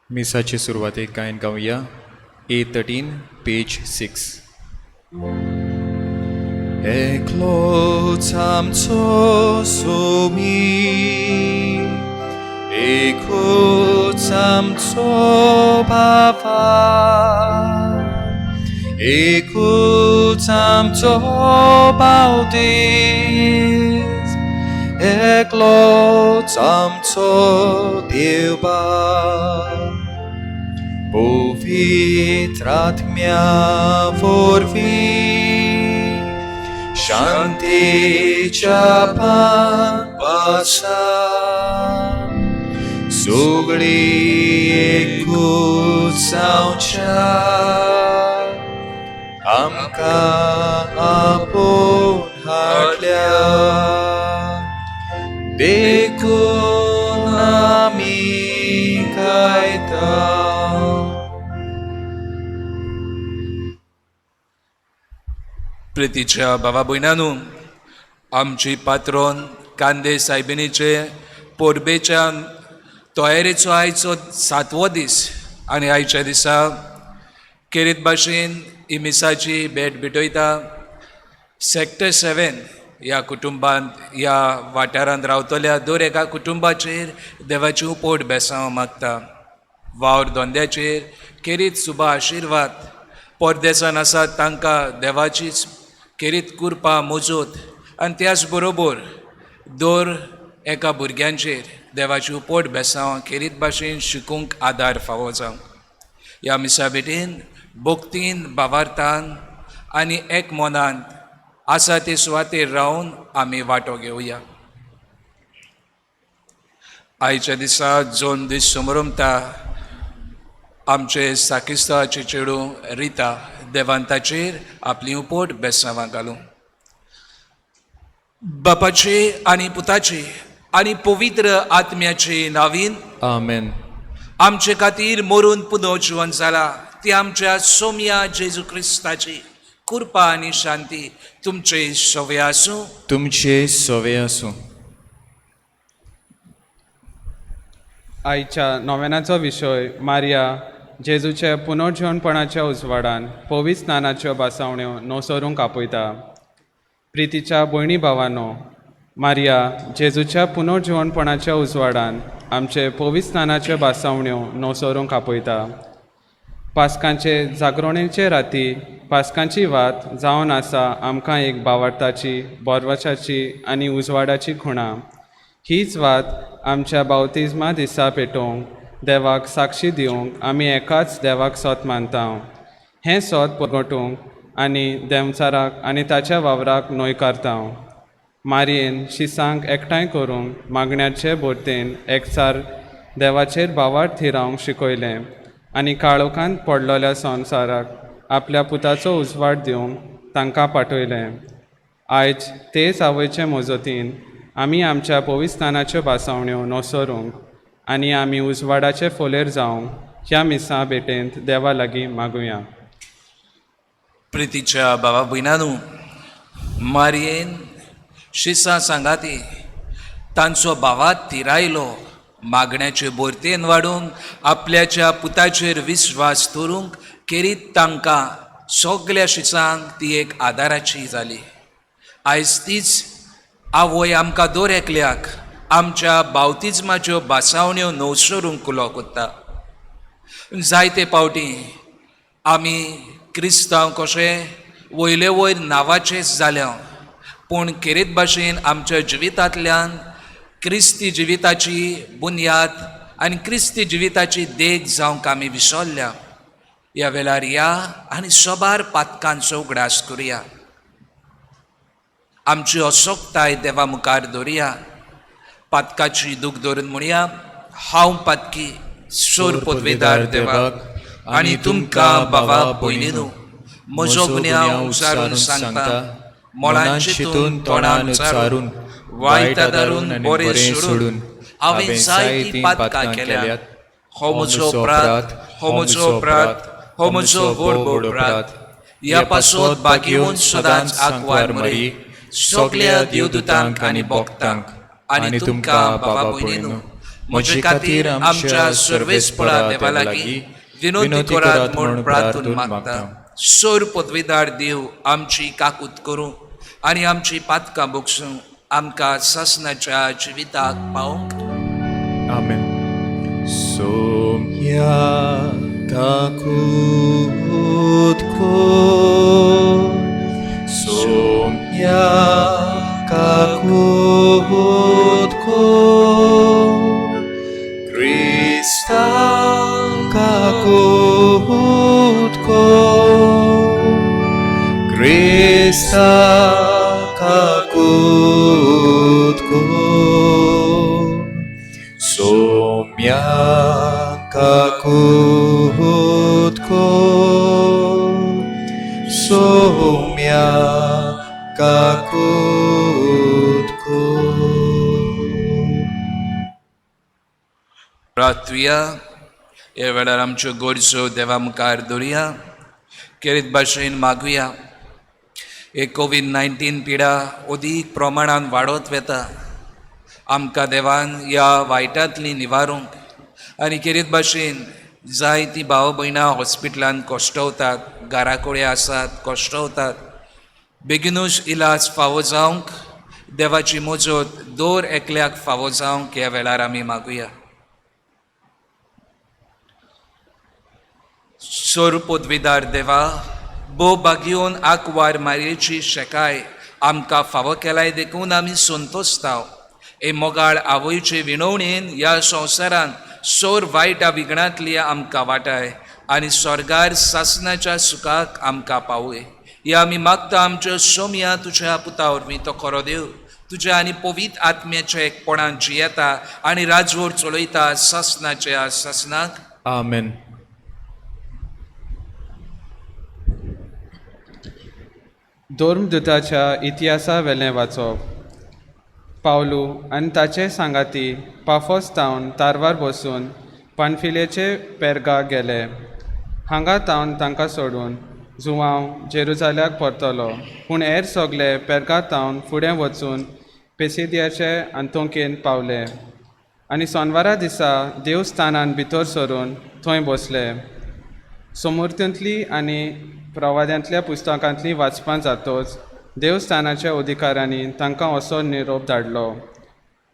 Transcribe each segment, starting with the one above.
मिसाची सुरवातेक गायन गावया. A13 page 6. Ekloć amco sumi, ekloć amco baba, ekloć amco baudis, ekloć amco Dieva. Povitrat mea vorbi, Shanti Chapan Pasa, Sugli Ekut Saucha, Amka Apun Hartlia, Dekun Ami Kaita. प्रितीच्या भावा भयणांनो, आमची पात्रोन कांदे सायबिणीचे पोरबेच्या तयारेचो आयचो 7वो दीस आनी आयच्या दिसा केरीत भाशेन ही मिसाची भेट भेटयता. सेक्टर 7 ह्या कुटुंबांत ह्या वाठारांत रावतल्या दर एका कुटुंबाचेर देवाची उपोट बेसांव मागता. वावर धोंद्याचेर केरीत शुभ आशिर्वाद, परदेसान आसात तांकां देवाचीच केरीत कृपा मोजोत आनी त्याच बरोबर दर एका भुरग्यांचेर देवाची उपोट बेसांव केरीत भाशेन शिकूंक आदार फावो जावंक. ह्या मिसा भेटेन भोक्तीन भावार्थान आनी एक मनांत आसा ते सुवातेर रावन आमी वांटो घेवया. आयच्या दिसा 2 दीस समारंभता आमचे साकिस्ताचे चेडू रिता देवान ताचेर आपली उपोट बेसांवां घालूं. बापाचे आनी पुताचे आनी पवित्र आत्म्याचे नांवीन आमेन. आमचे खातीर मरून पुनो जिवन जाला ती आमच्या सोम्या जेजू क्रिस्ताची कृपा आनी शांती तुमचे सवे आसूं. तुमचे सवे आसूं. आयच्या नोवेनाचो विशय मारिया जेजूचे पुनर्जीवनपणाच्या उजवाडान पवित्र स्नानाच्यो बासावण्यो नोसरूंक आपयता. प्रितीच्या भयणी भावांनो, मारिया जेजूच्या पुनर्जीवनपणाच्या उजवाडान आमचे पवित्र स्नानाच्यो बासावण्यो नोसरूंक आपयता. पास्कांचे जागरणेचे राती पास्कांची वात जावन आसा आमकां एक भावार्थाची, बोरवचाची आनी उजवाडाची खुणा. हीच वात आमच्या बावतिजमा दिसा पेटोवंक देवाक साक्षी दिवंक आमी एकाच देवाक सोत मानता. हें सोत परगटूंक आनी देवचाराक आनी ताच्या वावराक न्हयकारता. मारयेन शिसांक एकठांय करूंक मागण्याचे बोरतेन एकचार देवाचेर भावार्थ थिरावंक शिकयलें आनी काळोखांत पडलेल्या संवसाराक आपल्या पुताचो उजवाड दिवंक तांकां पाठयलें. आयज तेच आवयचे मोजतीन आमी आमच्या पवित्र स्नानाच्यो बासावण्यो नोसरूंक आनी आमी उजवाडाचे फोलेर जावंक ह्या मिसा भेटेंत देवा लागीं मागुया. प्रितीच्या भावा भयणांनो, मारयेन शिसा सांगाती तांचो भावात थिरायलो मागण्याचे बोरतेन वाडूंक आपल्याच्या पुताचेर विस्वास दवरूंक केरीत तांकां सगल्या शिसांक ती एक आदाराची जाली. आयज तीच आवय आमकां दर एकल्याक आमच्या बावतिजमाच्यो बासावण्यो नोसरूंक कुलो कोत्ता. जायते फावटी आमी क्रिस्तांव कशे वयले वयर नांवाचेच जाल्या, पूण केरीत भाशेन आमच्या जिवितांतल्यान क्रिस्ती जिविताची बुनयाद आनी क्रिस्ती जिविताची देख जावंक आमी विसरल्या. ह्या वेळार या आनी सोबार पातकांचो उगडास करुया. आमची असोकताय देवा मुखार दवरुया. पातकाची दूख धरून म्हणया, हांव पातकी सोर पदवेदार देवाक आनी तुमकां भावा भयणीनो म्हजो गुन्यांव उचारून सांगता. मोळान चिंतून तोंडान उचारून वायटा दारून बरें सोडून हांवें जायतीं पातकां केल्यात. हो म्हजो अपराध, हो म्हजो अपराध, हो म्हजो व्हड व्हड अपराध. ह्या पासत बागेवन सदांच आंकवार मरी सगळ्या देवदूतांक आनी भक्तांक आनी तुमकां भावा भयणीनो म्हजे खातीर आमच्या सर्वेस्परा देवा लागीं विनोदी करात म्हूण प्रार्थून मागता. सोर पदवीदार देव आमची काकूत करूं आनी आमची पातकां बोगसूं आमकां ससनाच्या जिविताक पावोंक. आमेन. सोम्या काकूत कोर, सोम्या काकूत कोर, क्रिस्ता काकूत कोर, क्रिस्ता काकूत कोर, सोम्या काकूत कोर, सोम्या काकूत कोर. प्रार्थुया. ह्या वेळार आमच्यो गरजो देवा मुखार दवरुया. खेरीत भाशेन मागुया. हे कोविड-19 पिडा अदीक प्रमाणान वाडत वता. आमकां देवान ह्या वायटांतली निवारूंक आनी खेरीत भाशेन जायतीं भाव भयणां हॉस्पिटलांत कश्टवतात, घराकोडे आसात कश्टवतात. बेगीनूच इलाज फावो जावंक देवाची मजत दर एकल्याक फावो जावंक ह्या वेळार आमी मागुया. सोर पदवीदार देवा, बो बागयोन आंकवार मारयेची शेकाय आमकां फावो केलाय देखून आमी संतोश्ताव. हे मोगाळ आवयचे विणवणेन ह्या संवसारान सोर वायटा विघणांतली आमकां वाटाय आनी स्वर्गार सासनाच्या सुखाक आमकां पावय. हे आमी मागता आमच्या सोम्या तुज्या पुता वरवीं तो खरो देव तुज्या आनी पवित्र आत्म्याच्या एकपणान जियेता आनी राजवट चलयता सासनाच्या सासनाक. आमेन. धर्मदुताच्या इतिहासा वेलें वाचप. पावलू आनी ताचे सांगाती पाफोस तावन तारवार बसून पानफिलेचे पेरगा गेले. हांगा तावन तांकां सोडून जुवांव जेरुजाल्याक परतलो. पूण हेर सगळे पेरगा तावन फुडें वचून पेसिदियाचे आंतोकेन पावले आनी सोनवारा दिसा देवस्थानान भितर सरून थंय बसले. समृतींतली आनी प्रवाद्यांतल्या पुस्तकांतली वाचपां जातोच देवस्थानाच्या अधिकाऱ्यांनी तांकां असो निरोप धाडलो.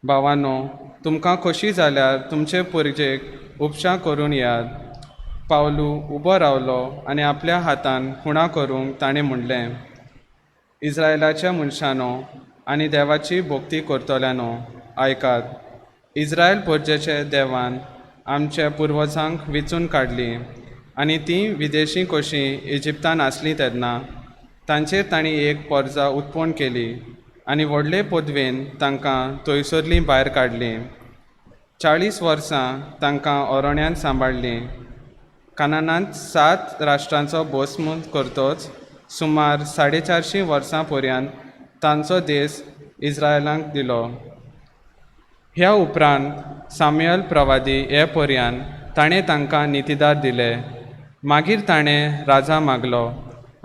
भावांनो, तुमकां खोशी जाल्यार तुमचे पुर्जेक उपचार करून यात. पावलू उबो रावलो आनी आपल्या हातान खुणा करूंक ताणें म्हणलें, इस्रायलाच्या मनशांनो आनी देवाची भोक्ती करतल्यांनो, आयकात. इस्रायल पुर्जेचे देवान आमच्या पुर्वजांक विचून काडली आनी तीं विदेशी कशीं इजिप्तान आसलीं तेन्ना तांचेर तांणी एक पर्जा उत्पन्न केली आनी व्हडले पदवेन तांकां थंयसरलीं भायर काडलीं. 40 वर्सां तांकां ओरोण्यांत सांबाळलीं. कानानांत 7 राष्ट्रांचो भस्म करतोच सुमार 450 वर्सां पर्यंत तांचो देश इस्रायलांक दिलो. ह्या उपरांत सामुएल प्रवादी हे पर्यंत ताणें तांकां नितीदार दिले. मागीर ताणें राजा मागलो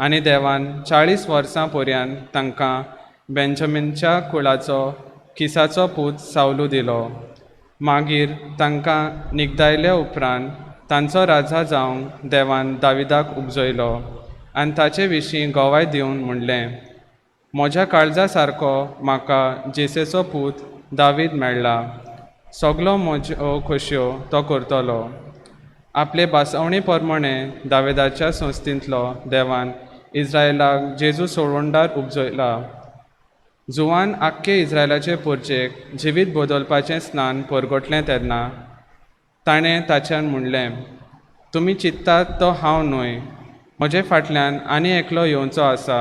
आनी देवान 40 वर्सां पर्यंत तांकां बेंजमिनच्या कुळाचो किसाचो पूत सावलू दिलो. मागीर तांकां निगदायल्या उपरांत तांचो राजा जावंक देवान दाविदाक उपजयलो आनी ताचे विशीं गोवाय दिवन म्हणलें, म्हज्या काळजा सारको म्हाका जेसेचो पूत दावीद मेळ्ळा. सगलो म्हज्यो खोशयो तो करतलो. आपले बासवणे प्रमाणे दाविदाच्या संस्थींतलो देवान इस्रायलाक जेजू सोडवंडार उपजयला. जुवान आख्खे इस्रायलाचे पुर्जेक जिवीत बदलपाचें स्नान परगटलें तेन्ना ताणें ताच्यान म्हणलें, तुमी चिंत्तात तो हांव न्हय. म्हजे फाटल्यान आनी एकलो येवचो आसा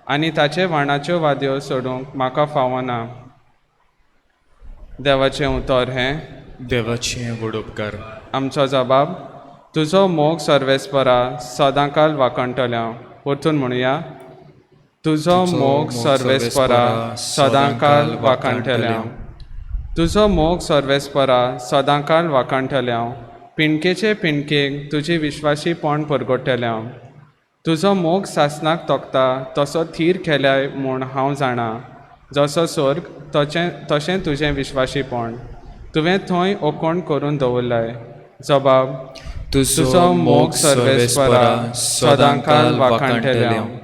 आनी ताचे वाणाच्यो वाद्यो सोडूंक म्हाका फावना. देवाचें उतर हें. देवाचें व्हड उपकार. आमचो जबाब, तुजो मोग सर्वेस्परा सदांकाल वाकणटल्या. परतून म्हणुया, तुजो मोग सर्वेस्परा सदांकाल वाकणटल्या. तुजो मोग सर्वेस्परा सदांकाल वाकणटल्या. पिणकेचे पिणकेक तुजी विश्वासीपण परगटल्या. तुजो मोग सासनाक तोखता तसो थीर केल्याय म्हूण हांव जाणा. जसो स्वर्ग तशें तुजें विश्वासीपण. तुवें थंय ओकोण करून दवरलाय. जबाब: तुजो मोग सर्वेस्परा सदांकाल वाखाणटलें.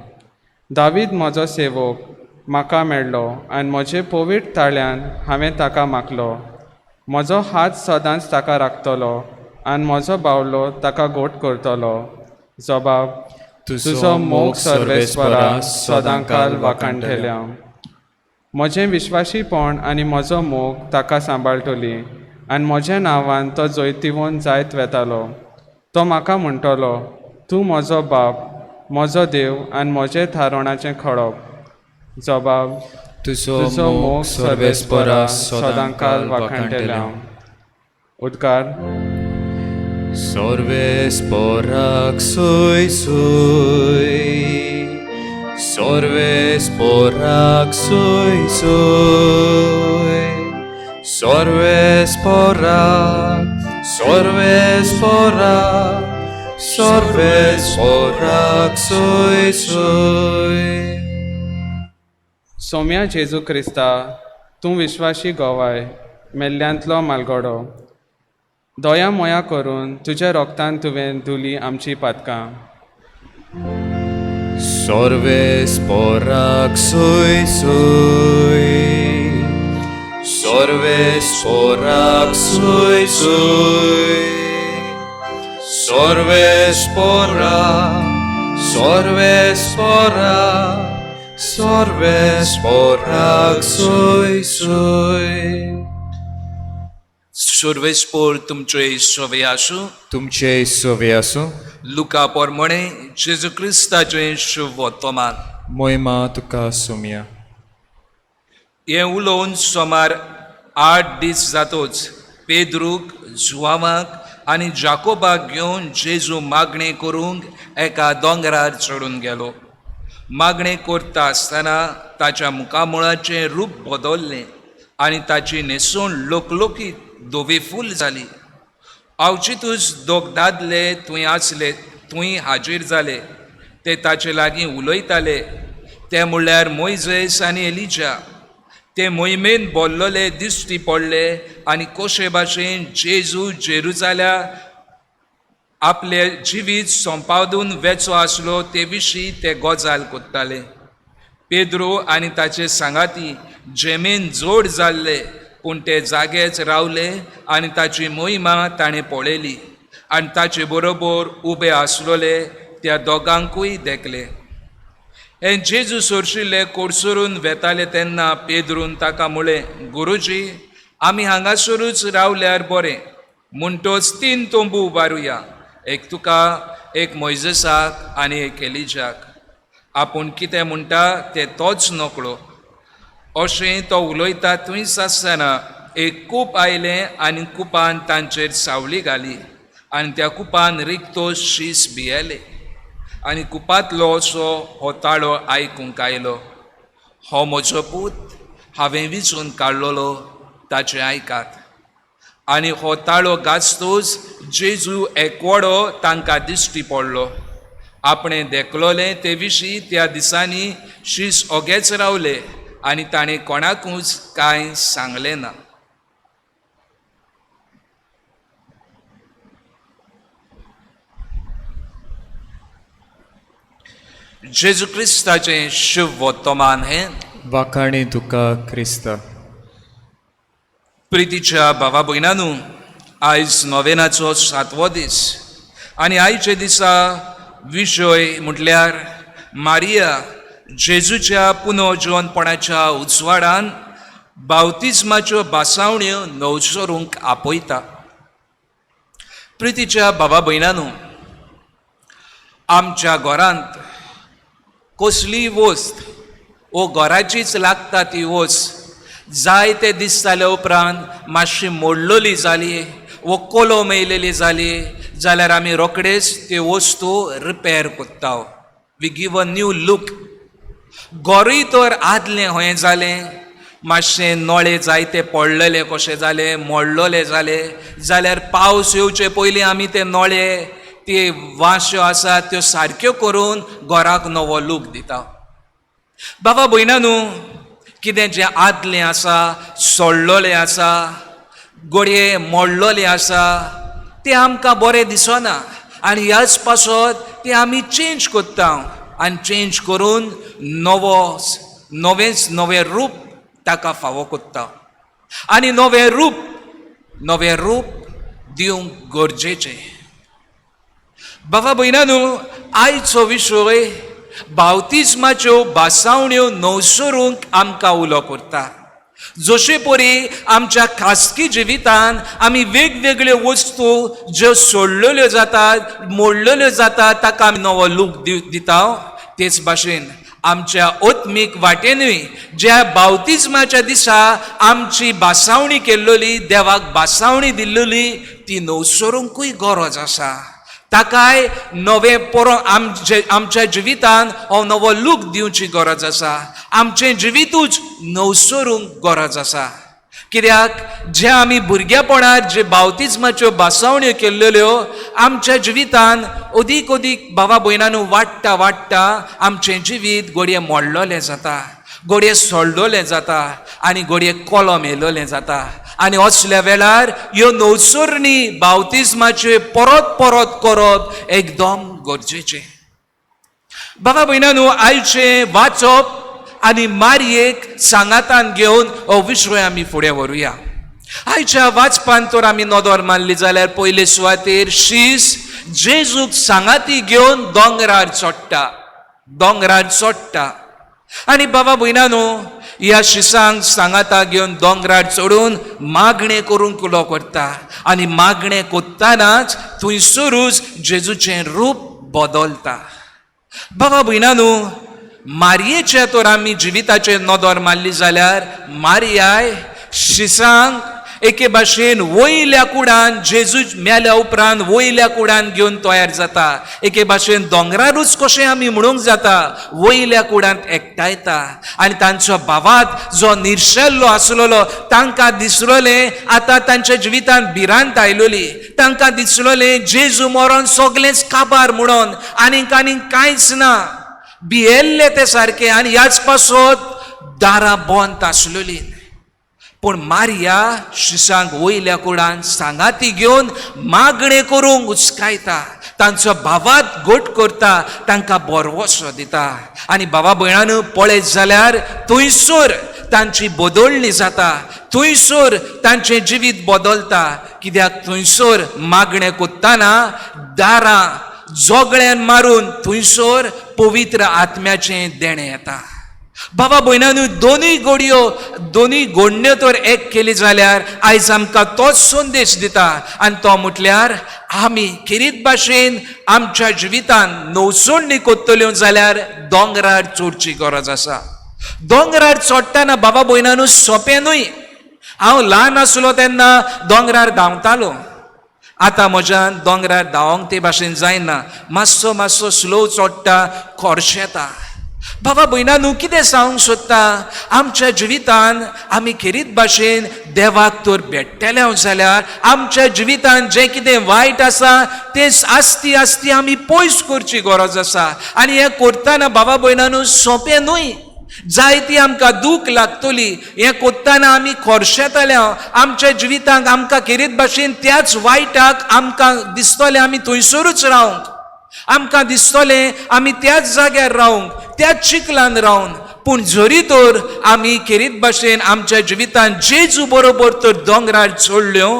दावीद म्हजो सेवक म्हाका मेळ्ळो आनी म्हजे पोवीट ताळ्यान हांवें ताका मागलो. म्हजो हात सदांच ताका राखतलो आनी म्हजो बावलो ताका घोट करतलो. जबाब: तुजो मोग सर्वेस्परा सदांकाल वाखाणटलें. म्हजें विश्वासीपण आनी म्हजो मोग ताका सांबाळटली आनी म्हज्या नांवान तो जैतिवून जायत वेतालो. तो म्हाका म्हणटलो, तूं म्हजो बाप, म्हजो देव आनी म्हजें थारोणाचें खळप. जबाब: तुजो मोग सर्वेस्परा सदांकाल वाखाणटलें. उद्गार. Sorvesporak soy soy, Sorvesporak soy soy, Sorvesporak, Sorvesporak, Sorvesporak soy soy. Saumya जेजू क्रिस्ता, तूं विश्वासी गोवाय, मेल्ल्यांतलो मालगडो. दोया मोया करून तुज्या रोगतान तुवें धुली आमची पातकां. Sorvesporak soy soy, Sorvesporak soy soy, Sorvesporak, Sorvesporak, Sorvesporak soy soy. सर्वेस्पोर तुमचे सोवे आसूं. तुमचे सोवे आसूं. लुका पोरमणे जेजू क्रिस्ताचे शुभ वर्तमान. मोहिमा तुका सोम्या. हें उलोवन सोमार 8 दीस जातोच पेद्रूक, जुवामाक आनी जाकोबाक घेवन जेजू मागणे करूंक एका दोंगरार चडून गेलो. मागणे करता आसतना ताच्या मुखामळाचें रूप बदल्लें आनी ताची न्हेसून लोकलोकीत दोवेफूल जाली. आवचितूच दोग दादले थंय आसले, थंय हाजीर जाले. ते ताचे लागीं उलयताले. ते म्हणल्यार मोइजेस आनी एलिजा. ते मोहिमेन बोल्लोले दिश्टी पडले आनी कशे भाशेन जेजू जेरुजाल्या आपले जिवीत संपादून वेचो आसलो ते विशीं ते गजाल कोत्ताले. पेद्रो आनी ताचे सांगाती जेमेन जोड जाल्ले, पूण ते जागेच रावले आनी ताची मोहिमा ताणें पळयली आनी ताचे बरोबर उबे आसलोले त्या दोगांकूय देखले. हे जेजू सोरशिल्ले कोडसरून वेताले तेन्ना पेद्रून ताका म्हळें, गुरुजी, आमी हांगासरूच रावल्यार बरें. म्हणटोच 3 तोंबू उबारुया, एक तुका, एक मोइजेसाक आनी एक एलिजाक. आपूण कितें म्हणटा तें तोच नकळो. अशें तो उलयता थंयच आसतना एक कूप आयलें आनी कुपान तांचेर सावळी घाली आनी त्या कुपान रिक्तो शीस भियेले. आनी कुपांतलो असो हो ताळो आयकूंक आयलो, हो म्हजो पूत, हांवें विचून काडलोलो, ताचें आयकात. आनी हो ताळो गाजतोच जेजू एकवडो तांकां दिश्टी पडलो. आपणें देखलोलें ते विशीं त्या दिसांनी शीस ओगेच रावले आनी ताणें कोणाकूच कांय सांगलें ना. जेजू क्रिस्ताचें शुभ वर्तमान हें. वाखाणी तुका क्रिस्त. प्रितीच्या भावा भयणांनो, आयज नोवेनाचो 7वो दीस आनी आयचे दिसा विशय म्हटल्यार मारिया जेजूच्या पुनर्जीवनपणाच्या उजवाडान बावतिस्माच्यो बासावण्यो नवसरूंक आपयता. प्रितीच्या भावा भयणांनो, आमच्या घरांत कसली वस्त वो घराचीच लागता ती वस्त जायते दीस जाल्या उपरांत मातशी मोडलोली जाली वो कोलो मेयलेली जाली जाल्यार आमी रोखडेच त्यो वस्तू रिपेर कोत्ता. We give a new look. घरूय तर आदलें खंय जालें, मातशें नळे जायते पडलेले कशें जाले, मोडलोले जाले जाल्यार पावस येवचे पयलीं आमी ते नळे, ती वाश्यो आसा त्यो सारक्यो करून घराक नवो लूक दिता. बाबा भयणांनो, कितें जें आदलें आसा, सोडलोलें आसा, गोडये मोडलोले आसा ते आमकां बरें दिसना आनी ह्याच पासत ते आमी चेंज कोत्ता आनी चेंज करून नवें रूप ताका फावो कोत्ता आनी नवें रूप दिवंक गरजेचें. बाबा भयणांनो, आयचो विशय बावतिस्माच्यो बासावण्यो नवसरूंक आमकां उलो करता. जशे परी आमच्या खासगी जिवितान आमी वेगवेगळ्यो वस्तू ज्यो सोडलेल्यो जातात, मोडलेल्यो जातात, ताका आमी नवो लूक दिता. तेच भाशेन आमच्या ओत्मीक वाटेनूय ज्या बावतिस्माच्या दिसा आमची बासावणी केल्लोली, देवाक बासावणी दिल्लोली, ती नवसरूंकूय गरज आसा. ताकाय नवें आमच्या जिवितान हो नवो लूक दिवची गरज आसा. आमचें जिवितूच नवसरूंक गरज आसा. कित्याक जे आमी भुरगेपणांत जे बावतिस्माच्यो बासावण्यो केल्ल्यो आमच्या जिवितान अदीक बाबा भयणांनो वाडटा आमचें जिवीत घडये मोडलोलें जाता, घडये सोडलोलें जाता आनी घडये कोलो मेलोलें जाता. आनी असल्या वेळार ह्यो नवसरणी बावतिस्माच्यो परत करप एकदम गरजेचें. बाबा भयणांनो, आयचें वाचप आनी मारयेक सांगातान घेवन हो विशय आमी फुडें व्हरूया. आयच्या वाचपान तर आमी नदर मारली जाल्यार पयले सुवातेर शीस जेजूक सांगाती घेवन दोंगरार चडटा. आनी बाबा भयणांनो, ह्या शिसांक सांगाता घेवन दोंगरार चडून मागणें करूंक उलो करता आनी मागणें कोत्तानाच थंयसरूच जेजूचें रूप बदलता. बाबा भयणांनो, मारयेच्या तर आमी जिविताचेर नदर मारली जाल्यार मारयाय शिसांक एके भाशेन वयल्या कुडान जेजू मेल्या उपरांत वयल्या कुडान घेवन तयार जाता. एके भाशेन दोंगरारूच कशें आमी म्हणूंक जाता, वयल्या कुडांत एकठांयता आनी तांचो भावात जो निर्शेल्लो आसलोलो तांकां दिसलोलें आतां तांच्या जिवितांत भिरांत आयलोली. तांकां दिसलोलें जेजू मरोन सगलेंच काबार म्हणून, आनीक कांयच ना, भियेल्ले ते सारके आनी ह्याच पासत दारां बंद आसलोलीं. पूण मारिया शिसांक वयल्या कुडान सांगाती घेवन मागणें करूंक उचकायता, तांचो भावात घोट करता, तांकां बरवसो दिता. आनी बाबा भयणांनो, पळयत जाल्यार थंयसर तांची बदलणी जाता, थंयसर तांचें जिवीत बदलता. कित्याक थंयसर मागणें कोत्ताना दारां जोगळ्यान मारून थंयसर पवित्र आत्म्याचें देणें येता. बाबा भयणांनो, दोनूय घडण्यो तर एक केली जाल्यार आयज आमकां तोच संदेश दिता आनी तो म्हटल्यार आमी खेरीत भाशेन आमच्या जिवितान नवसोडणी कोत्तल्यो जाल्यार दोंगरार चडची गरज आसा. दोंगरार चडटाना बाबा भयणांनो सोंपें न्हय. हांव ल्हान आसलो तेन्ना दोंगरार धांवतालो. आतां म्हज्यान दोंगरार धांवंक ते भाशेन जायना, मातसो स्लो चडटा, खोर्शेता. बाबा भयणांनो, कितें सांगूंक सोदता, आमच्या जिवितान आमी खेरीत भाशेन देवाक तर भेटतले जाल्यार आमच्या जिवितान जें कितें वायट आसा तें आस्ती आमी पयस करची गरज आसा. आनी हें करतना बाबा भयणांनो सोंपें न्हय. जायती आमकां दूख लागतली. हें कोत्ताना आमी खोर्शेतले. आमच्या जिवितांत आमकां खेरीत भाशेन त्याच वायटाक आमकां दिसतलें आमी थंयसरूच रावंक, आमकां दिसतलें आमी त्याच जाग्यार रावंक, त्याच चिखलान रावन. पूण जरी तर आमी खेरीत भाशेन आमच्या जिवितांत जेजू बरोबर तर दोंगरार चडल्यो,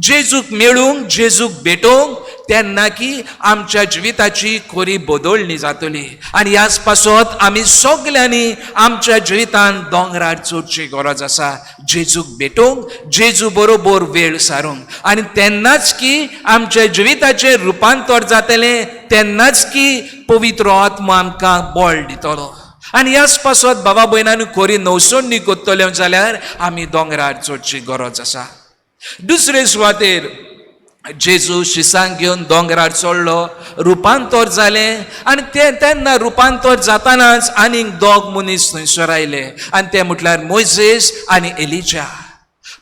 जेजूक मेळूंक, जेजूक भेटोवंक, तेन्ना की आमच्या जिविताची खरी बदलणी जातली. आनी ह्याच पासत आमी सगल्यांनी आमच्या जिवितांत दोंगरार चडची गरज आसा, जेजूक भेटोवंक, जेजू बरोबर वेळ सारूंक. आनी तेन्नाच की आमच्या जिविताचें रुपांतर जातलें, तेन्नाच की पवित्र आत्मा आमकां बळ दितलो. आनी ह्याच पासत बाबा भयणांनो, खरी नवसोडणी कोत्तल्यो जाल्यार आमी दोंगरार चडची गरज आसा. दुसरे सुवातेर जेजू शिसांक घेवन दोंगरार चडलो, रुपांतर जालें आनी तेन्ना रुपांतर जातानाच आनीक दोग मनीस थंयसर आयले आनी ते म्हटल्यार मोइजेस आनी एलिजा.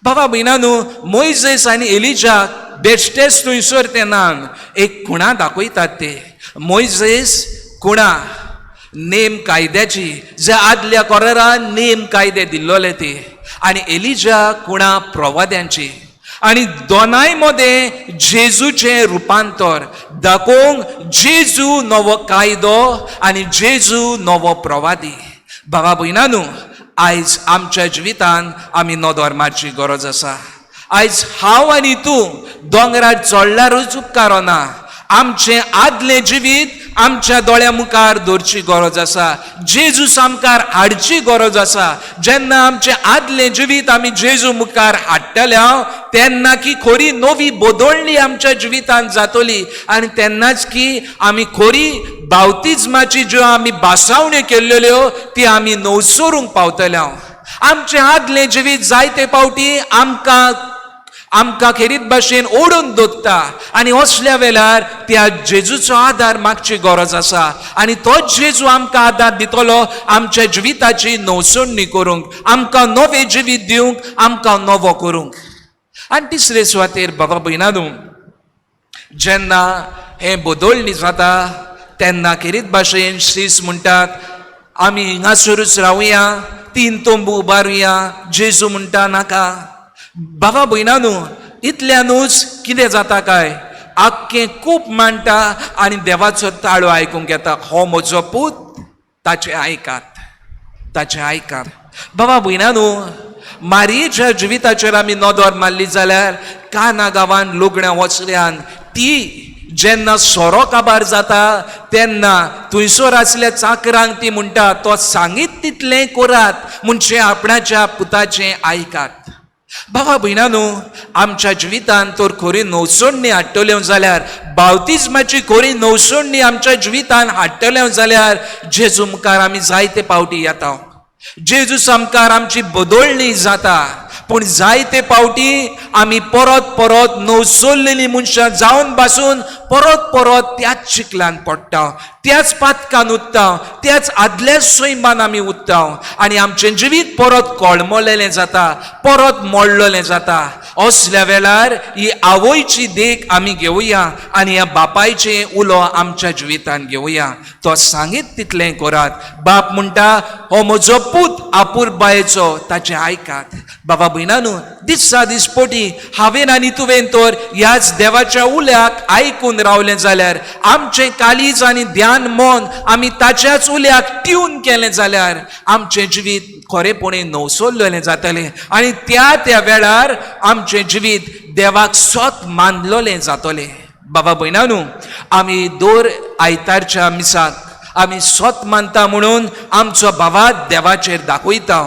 बाबा भयणांनो, मोइजेस आनी एलिजा बेश्टेच थंयसर ते नान, एक खुणा दाखयतात ते. मोइजेस खुणा नेम कायद्याची, जे आदल्या कोरारान नेम कायदे दिल्लोले ते, आनी एलिजा खुणा प्रवाद्यांची. आणि दोनाय मध्ये जेजूचे रुपांतर दाखोवंक जेजू नवो कायदो आणि जेजू नवो प्रवादी. भावा भयणांनो, आयज आमच्या जिवितान आमी नवधर्माची गरज आसा. आयज हांव आनी तूं दोंगरार चडल्यारूच उपकारो ना. आमचे आदले जिवीत आमच्या दोळ्या मुखार दवरची गरज आसा. जेजू आमकां हाडची गरज आसा. जेन्ना आमचे आदले जिवीत आमी जेजू मुखार हाडटले तेन्ना की खरी नवी बदलणी आमच्या जिवितांत जातली आनी तेन्नाच की आमी खरी बावतिजमाची ज्यो आमी भासावण्यो केल्ल्यो ती आमी नवसरूंक पावतले. आमचे आदले जिवीत जायते पावटी आमकां खेरीत भाशेन ओडून दवरता आनी असल्या वेळार त्या जेजूचो आदार मागची गरज आसा. आनी तोच जेजू आमकां आदार दितलो आमच्या जिविताची नवसोडणी करूंक, आमकां नवें जिवीत दिवंक, आमकां नवो करूंक. आनी तिसरे सुवातेर बाबा भयणांनो, जेन्ना हें बदलणी जाता तेन्ना खेरीत भाशेन श्रीस म्हणटात आमी हिंगासरूच रावया, 3 तोंबू उबारुया. जेजू म्हणटा नाका. बाबा भयणांनो, इतल्यानूच कितें जाता काय, आख्खें खूब मांडटा आनी देवाचो ताळो आयकूंक येता. हो म्हजो पूत, ताचें आयकात, ताचें आयकात. बाबा भयणांनो, मारयेच्या जिविताचेर आमी नदर मारली जाल्यार काना गांवांत लुगड्या वचऱ्यान ती जेन्ना सोरो काबार जाता तेन्ना थंयसर आसल्या चाकरांक ती म्हणटा तो सांगीत तितलें करात म्हणजे आपणाच्या पुताचें आयकात. बाबा भयणांनो, आमच्या जिवितांत तर खरी नवसोडणी हाडटल्यो जाल्यार, बावतिजमाची खरी नवसोडणी आमच्या जिवितांत हाडटल्यो जाल्यार जेजू मुखार आमी जायते पावटी येता. जेजू आमकां आमची बदलणी जाता. पूण जायते पावटी आमी परत परत नवसोडलेलीं मनशां जावन बासून परत परत त्याच चिखलान पडटा, त्याच पातकान उत्ता, त्याच आदल्या सैमान आमी उत्ता आनी आमचें जिवीत परत कोळमोलेलें जाता, परत मोडलेलें जाता. असल्या वेळार ही आवयची देख आमी घेवया आनी ह्या बापायचें उलो आमच्या जिवितांत घेवया. तो सांगीत तितलें करात. बाप म्हणटा हो म्हजो पूत आपूर बायेचो, ताचें आयकात. बाबा भयणांनो, दिसा दिसपोटी हांवें आनी तुवें तर ह्याच देवाच्या उल्याक आयकून रावलें जाल्यार, आमचें काळीज आनी ध्यान मन आमी ताच्याच उल्याक ट्यून केलें जाल्यार आमचें जिवीत खरेपणी नवसोडलेलें जातलें आनी त्या वेळार आमचें जिवीत देवाक सोत मानलोलें जातलें. बाबा भयणांनो, आमी दर आयतारच्या मिसाक आमी सोत मानता म्हणून आमचो भावात देवाचेर दाखयता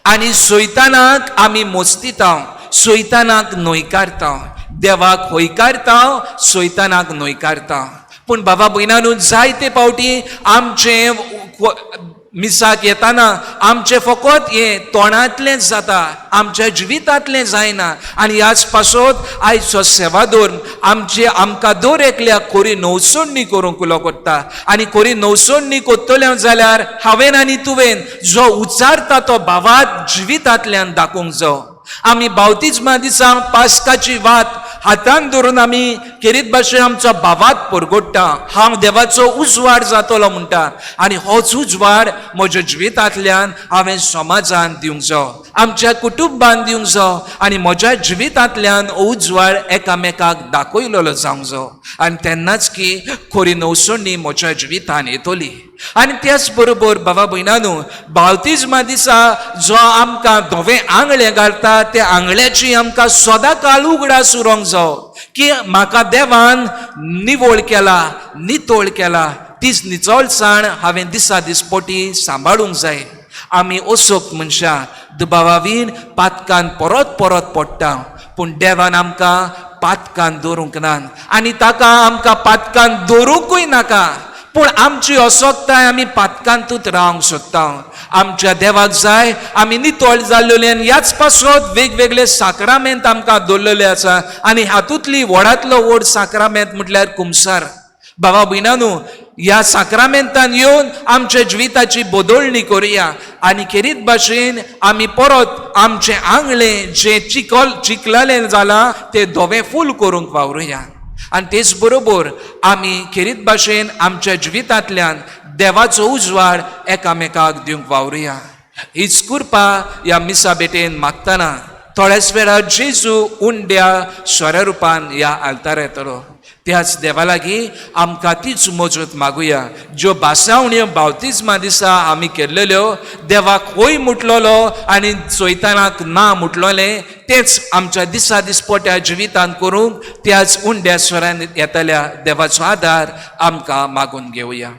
आनी सैतानाक आमी मोस्तिता, सैतानाक न्हयकारता. देवाक होयकारता, सैतानाक न्हयकारता. पूण बाबा भयणांनो, जायते पावटी आमचे मिसाक येताना आमचे फकत हें तोंडांतलेंच जाता, आमच्या जिवितांतलें जायना. आनी ह्याच पासत आयचो सेवादोर आमकां दर एकल्याक खरी नवसोडणी करूंक उलो करता. आनी खरी नवसोडणी कोत्तल्यो जाल्यार हांवें आनी तुवें जो उचारता तो भावात जिवितांतल्यान दाखोवंक जाय. आमी बावतिजमा दिसा पास्काची वात हातान धरून आमी खेरीत भाशेन आमचो भावात परगोडटा. हांव देवाचो उजवाड जातलो म्हणटा आनी होच उजवाड म्हज्या जिवितांतल्यान हांवें समाजान दिवंक जाय, आमच्या कुटुंबान दिवंक जाय आनी म्हज्या जिवितांतल्यान उजवाड एकामेकाक दाखयलेलो जावंक जाय. आनी तेन्नाच की खरी नवसोडणी म्हज्या जिवितांत येतली. आनी त्याच बरोबर बाबा भयणांनो, बावतिजमा दिसा जो आमकां धवे आंगळे घालता त्या आंगळ्याची आमकां सदां काळ उगडास उरोंक जाय की म्हाका देवान निवळ केला, नितळ केला. तीच नितळसाण हांवें दिसा दिसपोटी सांबाळूंक जाय. आमी असोक मनशां दुबावावीन पातकान परत परत पडटा, पूण देवान आमकां पातकान दवरूंक ना आनी ताका आमकां पातकान दवरूंकूय नाका. पूण आमची असोकताय आमी पातकांतूच रावंक सोदता. आमच्या देवाक जाय आमी नितळ जाल्लेले आनी ह्याच पासत वेगवेगळे साक्रामेंत आमकां दवरलेले आसा आनी हातूंतली व्हडांतलो व्हड साक्रामेंत म्हटल्यार कुमसार. बाबा भयणांनो, ह्या साक्रामेंतान येवन आमच्या जिविताची बदलणी करुया आनी खेरीत भाशेन आमी परत आमचे आंगळे जे चिखलालें जालां ते धवे फूल करूंक वावरुया. आनी तेच बरोबर आमी खेरीत भाशेन आमच्या जिवितांतल्यान देवाचो उजवाड एकामेकाक दिवंक वावरुया. हीच कृपा ह्या मिसा बेटेन मागतना थोड्याच वेळा जेजू उंड्या स्वररूपान ह्या आल्तार येतलो. त्याच देवा लागीं आमकां तीच मजत मागुया. ज्यो बासावण्यो बावतिजमा दिसा आमी केल्लेल्यो देवाक होय मुटलोलो आनी चोयतानाक ना मुटलोलें तेच आमच्या दिसा दिसपोट्या जिवितान करूंक त्याच उंड्या स्वरान येतल्या देवाचो आदार आमकां मागून घेवया.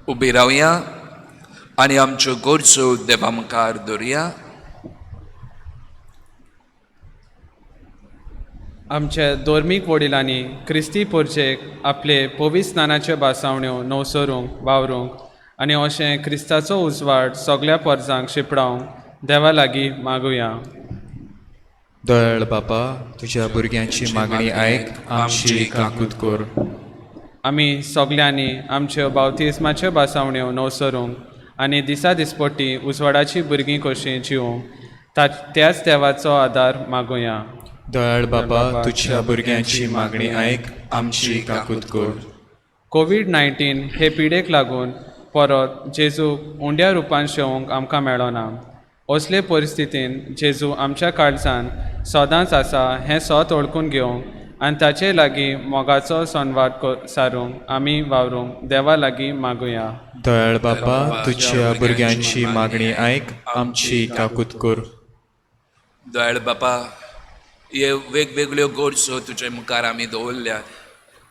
उबी रावया आनी आमच्यो गरजो देवा मुखार दवरुया. आमच्या धोर्मीक वडिलांनी क्रिस्ती पोरचेक आपले पवित्र स्नानाच्यो बासावण्यो नवसरूंक वावरूंक आनी अशें क्रिस्ताचो उजवाड सगळ्या परजांक शिपडावंक देवा लागीं मागुया. दयाळ बापा, तुज्या भुरग्यांची मागणी आयक, आमची काकूत कर. आमी सगल्यांनी आमच्यो बावतिस्माच्यो बासावण्यो नवसरूंक आनी दिसा दिसपट्टी उजवाडाची भुरगीं कशीं जिवंक त्याच देवाचो आदार मागुया. दयाळ बापा, तुज्या भुरग्यांची मागणी आयक, आमची काकूत कर. कोविड-19 हे पिडेक लागून परत जेजू उंड्या रुपान शेवंक आमकां मेळना. असले परिस्थितीन जेजू आमच्या काळजान सदांच आसा हें सोत ओळखून घेवंक आनी ताचे लागीं मोगाचो संवाद सारूंक आमी वावरूंक देवा लागीं मागुया. दयाळ बापा, तुज्या भुरग्यांची मागणी आयक, आमची काकूत कर. दयाळ बापा, हे वेगवेगळ्यो गरजो तुजे मुखार आमी दवरल्यात.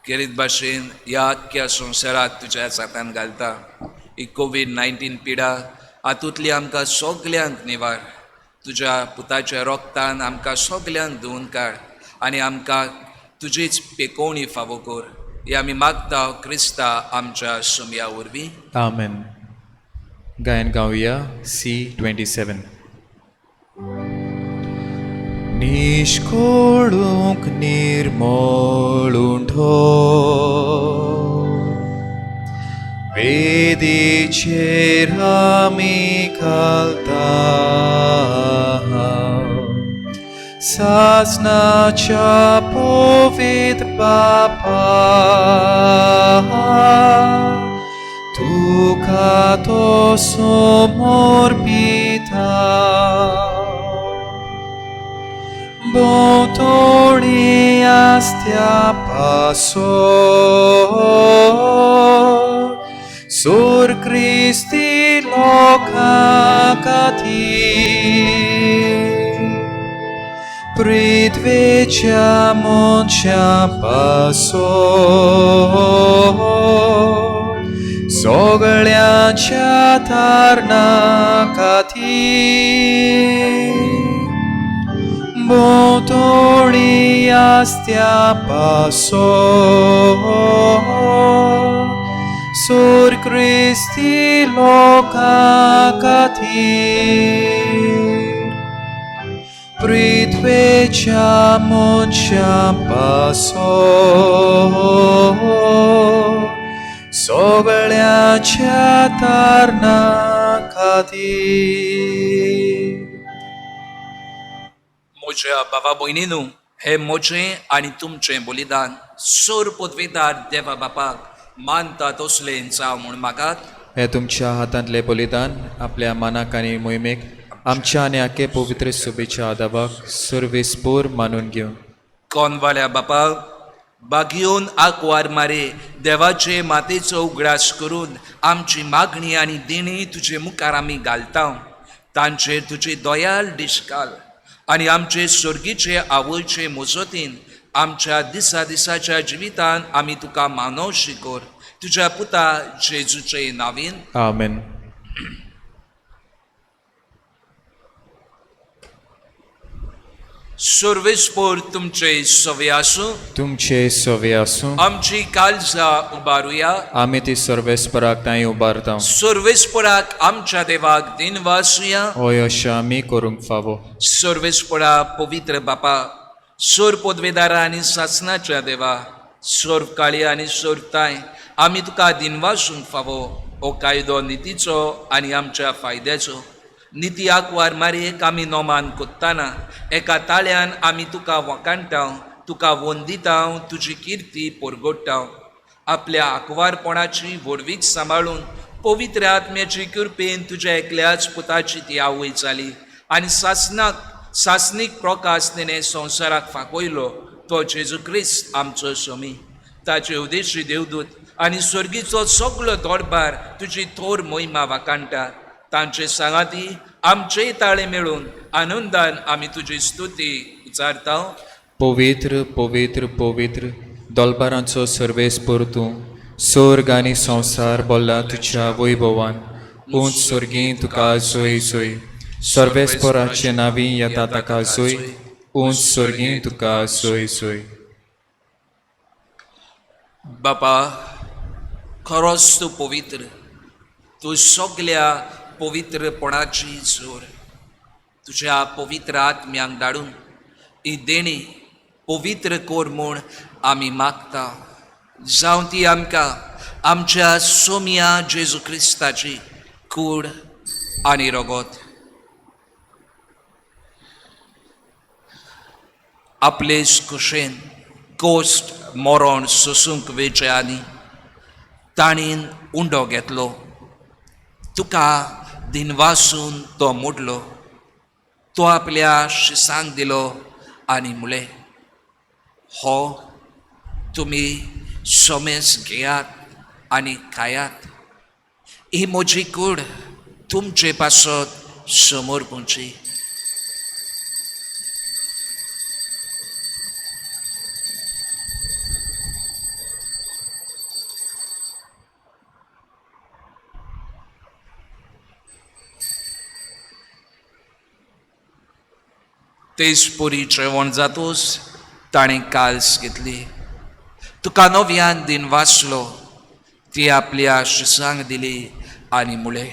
केरीत भाशेन ह्या आख्ख्या संवसाराक तुज्या हातांत घालता. ही कोविड-19 पिडा हातूंतली आमकां सगल्यांक निवार. तुज्या पुताच्या रोगतान आमकां सगल्यांक धुवन काड आनी आमकां तुजीच पेकोवणी फावो कर. हे आमी मागता क्रिस्ता आमच्या सुमया वरवीं. आमेन. गायन गावया C27. निष्कोळूंक निर्मळूं वेदीचेर आमी घालता सासनाच्या पवित्र बापा, तुका तो समर्पिता. Bontoni astia passo sur Christi locacati pridveciamoncia passo sogaliancia tarnacati Bontoni astia passo sur Christi locacati pridveciamoncia passo sogaliacia tarnacati. म्हज्या बाबा भयणीनू, हे म्हजें आनी तुमचें बलिदान सोर पदवेदार देवा बापाक मानता तसलें जावं म्हूण मागात. हे तुमच्या हातांतले बलिदान आपल्या मानाक आनी मोहिमेक आमच्या आनी आखे पवित्र सुबेच्या आदाबाक सर्वेस्पोर मानून घेवन. कोनवाल्या बापाक बागयोन आकवार मारे देवाचे मातेचो उगडास करून आमची मागणी आनी देणी तुजे मुखार आमी घालता. तांचेर तुजी दयाल दिश्काल आनी आमचे स्वर्गीचे आवयचे मजतीन आमच्या दिसा दिसाच्या जिवितान आमी तुका मानव शिकोर. तुज्या पुता जेजूचे नांवीन. आमेन. सर्वेस्पोर तुमचे सवे आसूं. तुमचे सवे आसूं. आमची काळजां उबारुया. आमी ती सर्वेस्पराक थंय उबारता. सर्वेस्पोराक आमच्या देवाक दिन वासुया. होय अशें आमी करूंक फावो. सर्वेस्पोरा पवित्र बापा, सोर पदवेदारा आनी सासनाच्या देवा, सोर्व काळी आनी सोर्व ताय आमी तुका दिनवासूंक फावो हो कायदो नितीचो आनी आमच्या फायद्याचो. निती आंकवार मारयेक आमी नोमान कोत्ताना एका ताळ्यान आमी तुका वखाणटाव, तुका वंदितांव, तुजी किर्ती पोरगोडटाव. आपल्या आंकवारपणाची व्हडवीक सांबाळून पवित्र आत्म्याची कृपेन तुज्या एकल्याच पुताची ती आवय जाली आनी सासनीक प्रकाश तिणें संवसाराक फांकयलो तो जेजू क्रिस्त आमचो स्वामी. ताचे उदेशी देवदूत आनी स्वर्गीचो सगळो दरबार तुजी थोर मोहिमा वाखाणटा. तांचे सांगाती आमचेय ताळे मेळून आनंदान आमी तुजी स्तुती उचारताव. पवित्र पवित्र पवित्र दोलबारांचो सर्वेस्पर तूं, स्वर्ग आनी संवसार बोल्ला तुज्या वैभवान. उंच स्वर्गीं तुका जोय जोय, सर्वेस्पराचे नांवी येता ताका जोय. उंच स्वर्गीं तुका जोय जोय. बापा, खरोच तूं पवित्र, तूं सगळ्या पवित्रपणाची जोर. तुज्या पवित्र आत्म्यांक धाडून ही देणी पवित्र कोर म्हूण आमी मागता. जावं ती आमकां आमच्या सोम्या जेजू क्रिस्ताची कूड आनी रगत. आपलेच कुशेन कोस्ट मरण सोसूंक वेचे आनी ताणीन उंडो घेतलो. तुका दिनवासून तो मोडलो. तो आपल्या शिसांक दिलो आनी म्हळें, हो तुमी सोमेस घेयात आनी खायात. ही म्हजी कूड तुमचे पासत समोर पोंची. तेच पुरी जेवण जातूच ताणें काल्स घेतली. तुका नव्यान दिन वाचलो. ती आपल्या शिसांक दिली आनी म्हळें,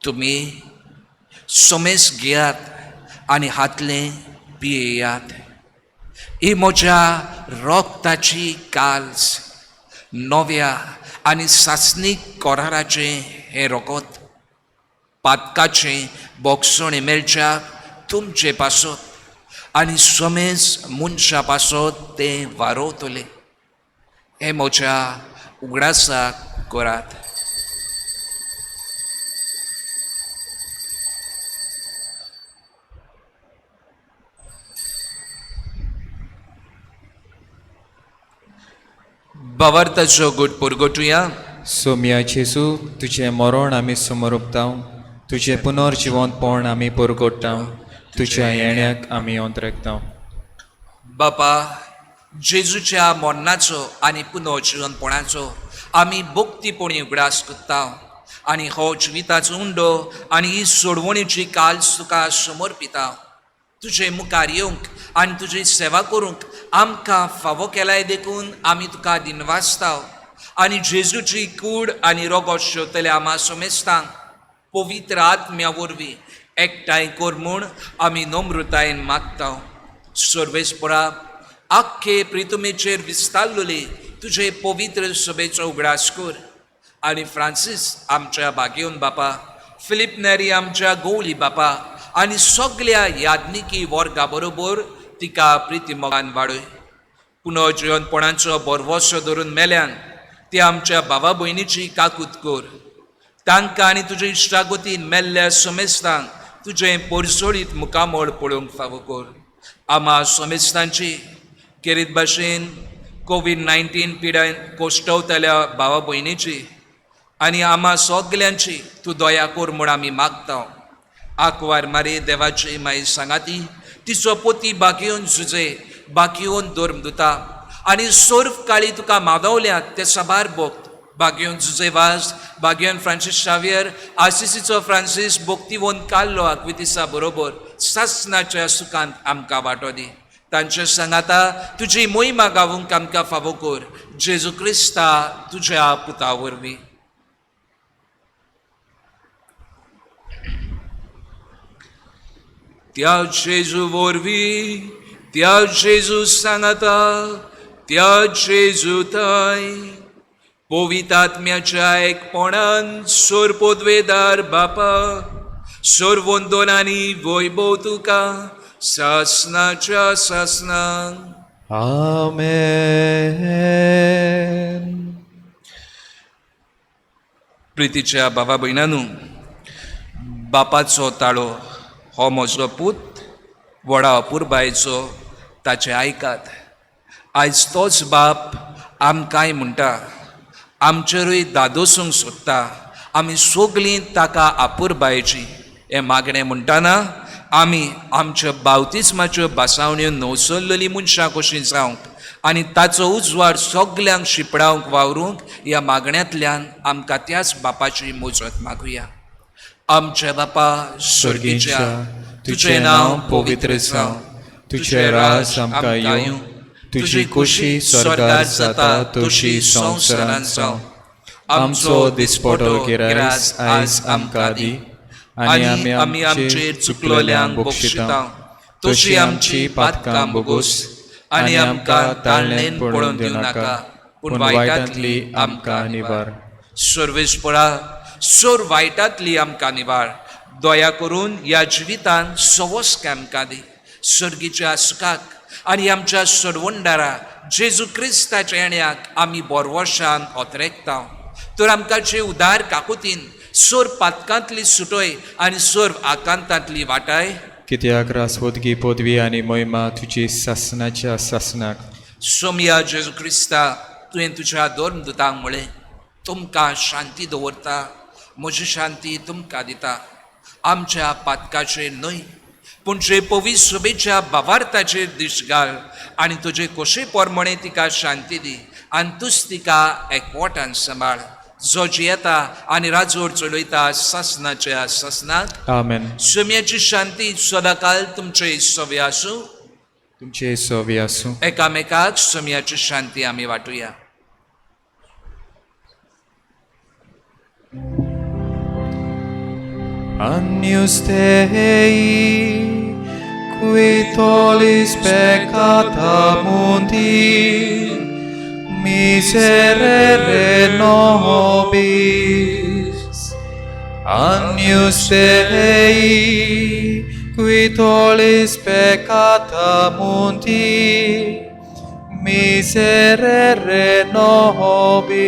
तुमी सोमेस घेयात आनी हातलें पियेयात. ही म्हज्या रोगताची काल्स, नव्या आनी सासनीक कोराराचें हें रगत. पातकाचें बोगसण मेळच्याक तुमचे पासत आनी सोमेस मनशा पासत तें वारोतलें. हें म्हज्या उगडासाक करात. भावार्थाचो गोड पुरगोटुया. सोम्या जेजू, तुजें मरण आमी समोर उपताव, तुजें पुनर्जिवंतपण आमी परगोडटाव, तुज्या येण्याक आमी अंतरेकताव. बापा, जेजूच्या मरणाचो आनी पुनर्जिवंतपणाचो आमी भक्तीपणी उगडास करताव आनी हो जिविताचो उंडो आनी ही सोडवणेची काल्स तुका समर्पिताव. तुजे मुखार येवंक आनी तुजी सेवा करूंक आमकां फावो केलाय देखून आमी तुका दिनवासताव आनी जेजूची कूड आनी रगत शेवतले आमा सोमेस्तांक पवित्र आत्म्या वरवीं एकठांय कर म्हूण आमी नम्रतायेन मागताव. सर्वेस्परा, आख्खे प्रितुमेचेर विस्तारलोली तुजे पवित्र सभेचो उगडास कर आनी फ्रांसीस आमच्या बागेवन बापा, फिलीप नेरी आमच्या गवळी बापा आनी सगळ्या याज्ञिकी वर्गा बरोबर तिका प्रितीमोगान वाडय. पुनर्जिवंतपणाचो बरवसो धरून मेल्यान ती आमच्या भावा भयणीची काकूत कर. तांकां आनी तुज्या इश्टागतीन मेल्ल्या सोमेस्तांक तुजें परसोडीत मुखामळ पळोवंक फावो कर. आमा सोमेस्तांची केरीत भाशेन कोविड-19 पिडायन कोश्टवतल्या भावा भयणीची आनी आमा सगल्यांची तूं दया कर म्हूण आमी मागताव. आंकवार मारे देवाची माई सांगाती तिचो पोती बागेवन झुजे, बागेवन धर्मदुता आनी सोर्व काळी तुका मागवल्यात ते साबार भोक्त. बागेवन झुजे वाज, बागेवन फ्रांसीस शावियर, आसिसीचो फ्रांसीस भोक्तीवन काल्लो आक्वितिसा बरोबर सासनाच्या सुखांत आमकां वांटो दी. तांचे सांगाता तुजी मोहिमा गावूंक आमकां फावो कर. जेजू क्रिस्ता तुज्या पुता वरवीं. त्या जेजू वरवीं, त्या जेजू सांगाता त्या जेजू थंय पवितात्म्याच्या एकपणान सोर पोदवेदार बापा सोर वंदन आनी वैभव तुका सासनाच्या सासनाक आमेन. प्रितीच्या भावा भयणांनो, बापाचो ताळो हो म्हजो पूत व्हडा अपुरबायेचो ताचे आयकात. आयज तोच बाप आमकांय म्हणटा, आमचेरूय दादोसूंक सोदता, आमी सगळीं ताका आपुरबायेची. हें मागणें म्हणटाना आमी आमच्या बावतिस्माच्यो बासावण्यो नवसल्ललीं मनशां कशीं जावंक आनी ताचो उजवाड सगल्यांक शिपडावंक वावरूंक ह्या मागण्यांतल्यान आमकां त्याच बापाची मोजत मागुया. आमचे बापा स्वर्गीच्या, तुजें नांव पवित्र जावं, तुजें राज आमकां येवं, तुजी कुशी स्वर्गार जाता तशी संवसारांत जावं. आमचो दिसपटो गिरायस आयज आमकां दी आनी आमी आमचेर चुकलोल्यांक बक्षिता तशी आमची पातकां बोगोस आनी आमकां ताळणेन पडोवन दिवं नाका, पूण वायटांतली आमकां निवार. सर्वेस्परा सोर वायटांतली आमकां निवार. दया करून ह्या जिवितान सवस आमकां दी. सर्गीच्या सुखाक आनी आमच्या सोडवणदारा जेजू क्रिस्ताच्या येण्याक आमी बोरवोशान ओतरेकता. तर आमकां जे उदार काकुतीन सोर पातकांतली सुटोय आनी सोर आकांतांतली वाटाय. कित्याक रासवदगी पदवी आनी महिमा तुजी सासनाच्या सासनाक. सोम्या जेजू क्रिस्ता, तुवें तुज्या धर्मदुतांक म्हळें, तुमकां शांती दवरता, म्हजी शांती तुमकां दिता. आमच्या पातकाचेर न्हय, पूण जे पवित्र सभेच्या भावार्थाचेर दिश्ट घाल आनी तुजे कशे पोरमणे तिका शांती दी आनी तूच तिका एकवटान सांबाळ. जो जियेता आनी राजोर चलयता सासनाच्या सासनाक. आमेन. सोम्याची शांती सदांकाल तुमचे सवे आसूं. तुमचे सवे आसूं. एकामेकाक सोम्याची शांती आमी वाटुया. Agnus Dei, qui tollis peccata mundi, miserere nobis. Agnus Dei, qui tollis peccata mundi, miserere nobis.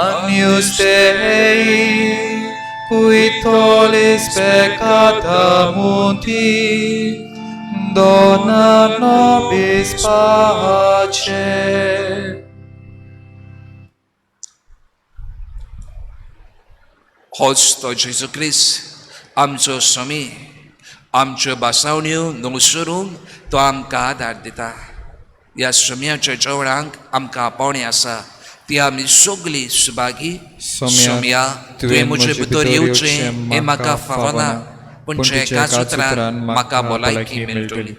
Agnus Dei, qui tollis peccata mundi, dona nobis pace. होच तो जेजू क्रिस्त आमचो स्वामी. आमच्यो बासावण्यो नुसरूंक तो आमकां आदार दिता. ह्या स्वाम्याच्या जेवणाक आमकां पावणे आसा ती आमी सगळीं सुभागी. सोम्या, तुवें म्हजे भितर येवचें हें म्हाका फावना, पूण जे एकाच उतरान म्हाका भलायकी मेळटली.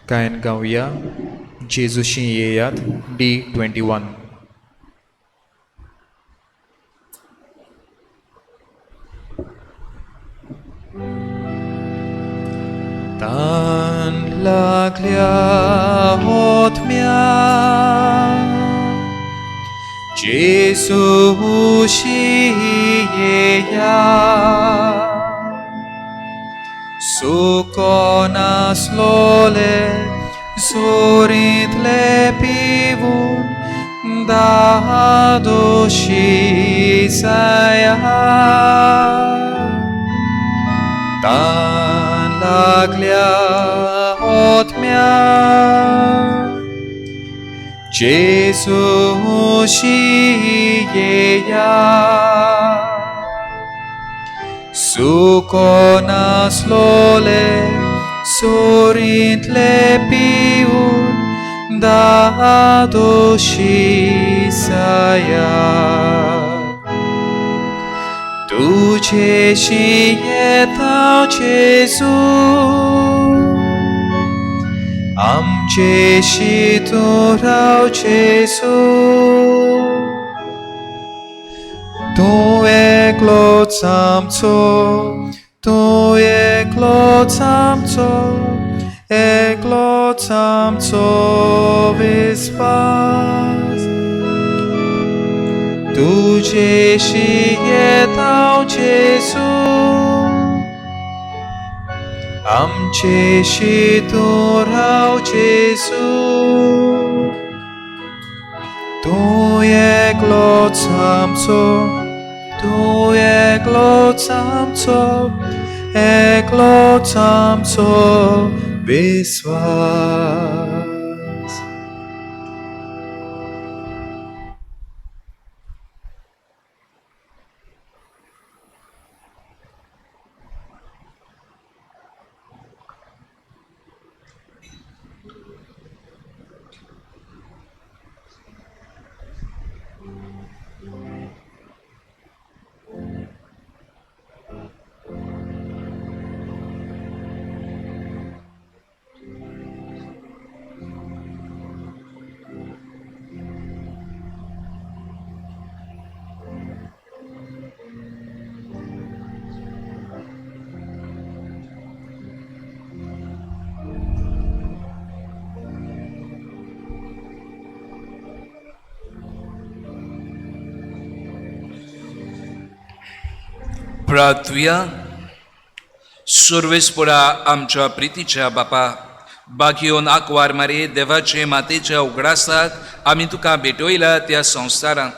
गायन गावया जेजूशी येयात D21. Tan लागल्या होतम्या जेजूशी येया, सुको नासलोले जोरींतले पिवून दादोशी जाया. तान लागल्या होतम्या जेजूशी येया, सुको नासलोले जोरींतले पिवून दादोशी जाया. तुजेशी येता जेजू, आमचेशी तूं राव जेजू. तूं एकलोच आमचो तूं एकलोच आमचो विस्वास तुजेशी येता जेसू आमचेशी तूं राव जेसू तूं एकलोच आमचो विस्वास. प्रार्थूया. सर्वेस्परा आमच्या प्रितीच्या बापा, बागयोन आंकवार मारे देवाचे मातेच्या उगडासाक आमी तुका भेटयला त्या संवसारांत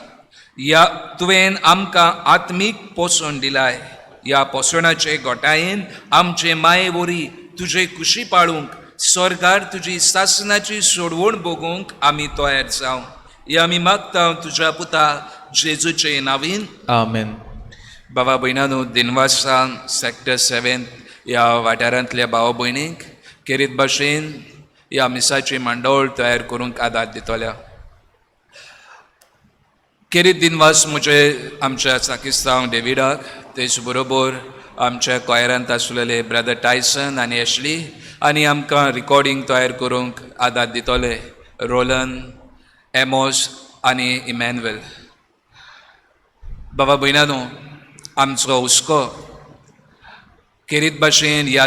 या तुवें आमकां आत्मीक पोसण दिलाय. या पोसणाचे गोठायेन आमचे माये वरी तुजे कुशी पाळूंक स्वर्गार तुजी सासनाची सोडवण भोगूंक आमी तयार जावं. हे आमी मागता तुज्या पुता जेजूचे नांवीन. आमेन. भावा भयणांनो, दिनवासान सॅक्टर 7 ह्या वाठारांतल्या भाव भयणींक खेरीत भाशेन ह्या मिसाची मंडळ तयार करूंक आदार दितल्या. खेरीत दिनवास म्हजे आमच्या साकिस्तांव डेविडाक, तेच बरोबर आमच्या कॉयरांत आसलेले ब्रदर टायसन आनी एशली, आनी आमकां रिकॉर्डिंग तयार करूंक आदार दितले रोलन, एमोस आनी इमॅन्युएल. भावा भयणांनो, आमचो हुस्को खेरीत भाशेन ह्या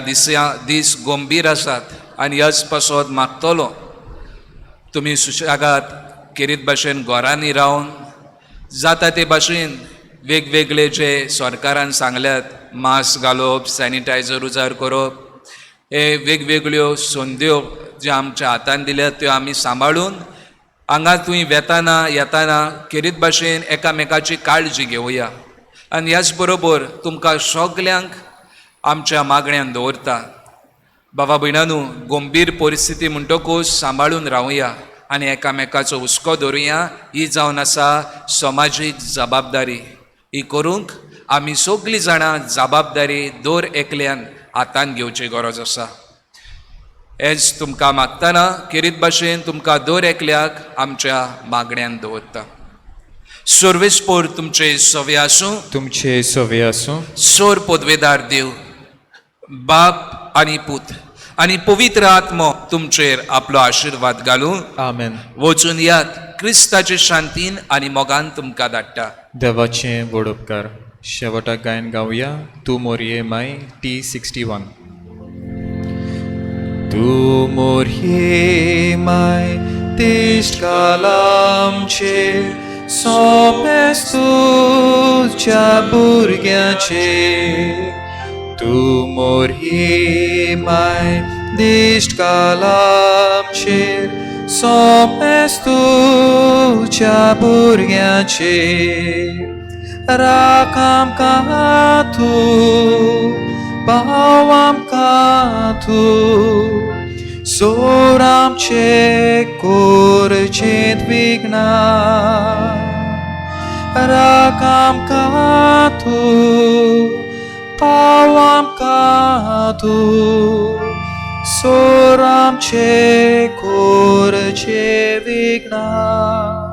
दीस गंभीर आसात आनी ह्याच पासत मागतलो तुमी सुशेगाद खेरीत भाशेन घरांनी रावन जाता ते भाशेन वेगवेगळे जे सरकारान सांगल्यात, मास्क घालप, सॅनिटायझर उजार करप, हे वेगवेगळ्यो संद्यो ज्यो आमच्या हातान दिल्यात त्यो आमी सांबाळून हांगा तुवें वेताना येताना खेरीत भाशेन एकामेकाची काळजी घेवया. आनी ह्याच बरोबर तुमकां सगल्यांक आमच्या मागण्यांत दवरता. भावा भयणांनो, गंभीर परिस्थिती म्हणटकूच सांबाळून रावया आनी एकामेकाचो हुस्को धरुया. ही जावन आसा समाजीक जबाबदारी. ही करूंक आमी सगळीं जाणां जबाबदारी दर एकल्यान हातान घेवची गरज आसा. हेच तुमकां मागतना खेरीत भाशेन तुमकां दर एकल्याक आमच्या मागण्यांत दवरता. सर्वेस्पोर तुमचे सवे आसूं. तुमचे सवे आसूं. सोर पदवेदार देव, बाप आनी पूत आनी पवित्र आत्मो तुमचेर आपलो आशिर्वाद घालूं. आमेन. वचून यात. क्रिस्ताचे शांतीन आनी मोगान तुमकां धाडटा. देवाचे व्हड उपकार. शेवटाक गायन गावया तूं मोरये माय T61. तूं मोरये माय तिश्ट आमचेर सोंपेस तुज्या भुरग्यांचेर. तूं मोरये माय दिश्ट आमचेर सोंपेस तुज्या भुरग्यांचेर. राख आमकां तूं, पाव आमकां तूं, सोर आमचे कोरचेंत विघ्नां. राख आमकां तूं, पाव आमकां तूं, सोर आमचे कोरचे विघ्नां.